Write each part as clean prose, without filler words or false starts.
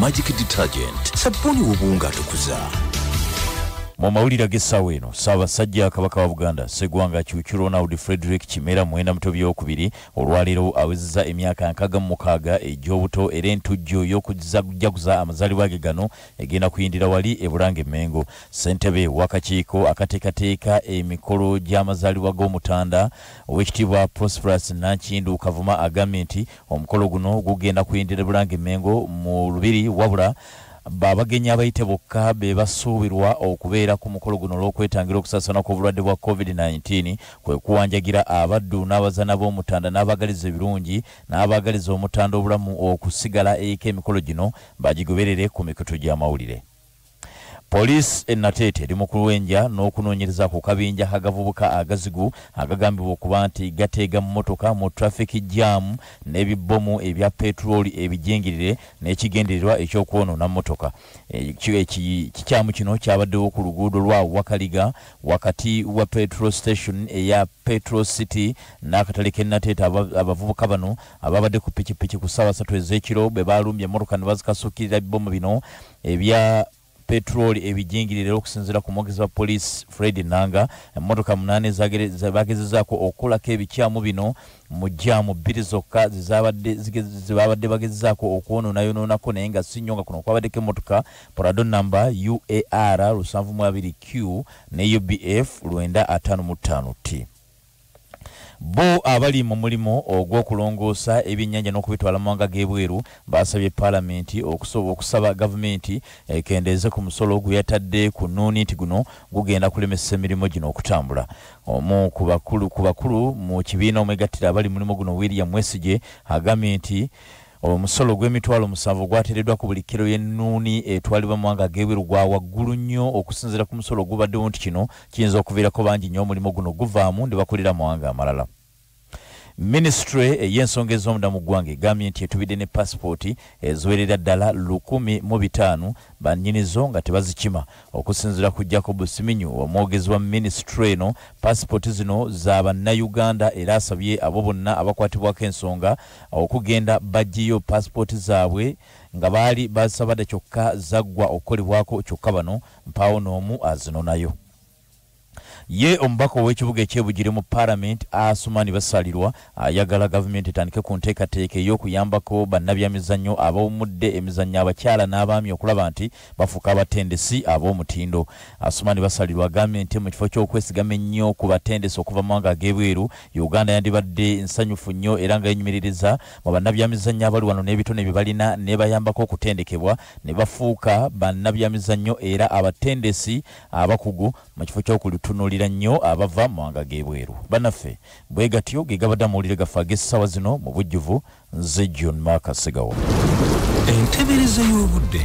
Magic Detergent, sabuni w'obuwunga atukuza. Mu mawulire g'essaawa eno Ssaabasajja Kabaka wa Buganda Sseggwanga Kyukyulo Ronald Frederick Kimera mwenda Mutobi II olwaleero awezezza emyaka 66 egy'obuto era entujjo y'okujjaguza amazaalibwa ge gano egenda kuyindira wali e Bulange Mengo. Ssentebe w'akakiiko akateekateeka emikolo gy'amazaalibwa g'Omutanda Oweekitiibwa Prosperous Nankindu Kavuma agambye nti omukolo guno gugenda kuyindira Bulange Mengo mu lubiri wabula babagenya abayite bokka be basuubirwa okubeera ku mukolo guno olw'okwetangira okusaasaana kw'obulwadde bwa COVID-19 kwe kuwanjagira abaddu n'abazaana b'Omutanda n'abaagaliza ebirungi n'abaagaliza Omutanda obulamu okusigala eka emikolo gino bagigoberere ku mikutu gy'amawulire. Police Enatete eri mu kuwenja n'okunoonyereza ku kabinja kagavubuka agazigu agagambibwa okuba nti gateega mu motoka mu traffic jam n'ebibbomu ebya petroli ebijingirire n'ekigendererwa eky'okwonoona motoka. Kikyamu kino kyabaddewo ku luguudo lwa Wakaliga wakati wa petrol station eya Petrol City n'akatale k'Enatete. Abavubuka bano ababadde ku pikipiki ku ssaawa 3 ez'ekiro be baalumbye emmotoka ne bazikasuukirira ebibbomu bino ebya petroli ebijingirire okusinziira ku mwogezi wa police Fred Nanga. Emmotoka 8 bagezezaako okukolako ebikyamu bino mu jaamu 2 zokka zibabadde bagezezaako okwonoonayoonoonako naye nga si nnyo nga kuno kwabaddeko emmotoka Prado number UAR 72Q ne UBF 955T. Bo abali mu mulimo ogw'okulongoosa ebyennyanja n'okubitwala mu mawanga g'ebweru basabye Paalamenti okusaba gavumenti ekendeeze ku musolo gwe yatadde ku nnuuni nti guno gugenda kulemesa emirimu gino okutambula. Omu ku bakulu mu kibiina omwegattira abali mulimo guno William Mwesige agambye nti omusolo gw'emitwalo 7 gwateereddwa ku buli kiro y'ennuuni etwalibwa mu mawanga g'ebweru gwa waggulu nnyo okusinziira ku musolo gubaddewo nti kino kiyinza okuviirako bangi nnyo omulimu guno guvaamu ne bakolera mu mawanga amalala. Ministry ey'ensonga ez'omunda mu ggwanga egambye nti etubidde ne passport eziwerera ddala 1,500 bannyinizo nga tebazikima. Okusinziira ku Jacob Siminyu omwogezi wa ministry eno, passport zino za bannayuganda era asabye abo bonna abakwatibwako ensonga okugenda baggyeyo passport zaabwe nga baali basabadde kyokka zaggwa okukolebwako kyokka bano mpaawo n'omu azinonayo. Ye omubaka w'ekibuga ekyebugire mu Parliament Asumani Basalirwa ayagala gavumenti etandike ku nteekateeka ey'okuyambako bannabyamizannyo ab'omudde emizannyo abakyala n'abaami okulaba nti bafuuka abatendesi ab'omutindo. Asumani Basalirwa agambye nti mu kifo ky'okwesigama ennyo ku batendesi okuva mu mawanga ag'ebweru, Uganda yandibadde nsanyufu nnyo era nga yenyumiririza mu bannabyamizannyo abali wano n'ebitone bye balina ne bayambako okutendekebwa ne bafuuka bannabyamizannyo era abatendesi abakugu mu kifo ky'okulutunuulira nnyo abava mu mawanga g'ebweru. Bannaffe bwe gatyo ge gabadde amawulire gaffe ag'essaawa zino mu bujjuvu. Nze John Mark Segawo. Entebereza y'obudde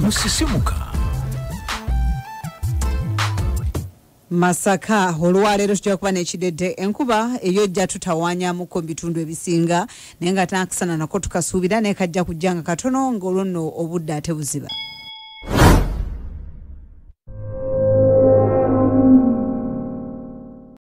musisimuka. Masaka olwaleero tujja kuba n'ekidedde enkuba eyojja tutawaanyamuko mu bitundu ebisinga naye nga tankisana nako tukasuubira naye kajja kujja nga katono ng'olwo nno obudde ate buziba.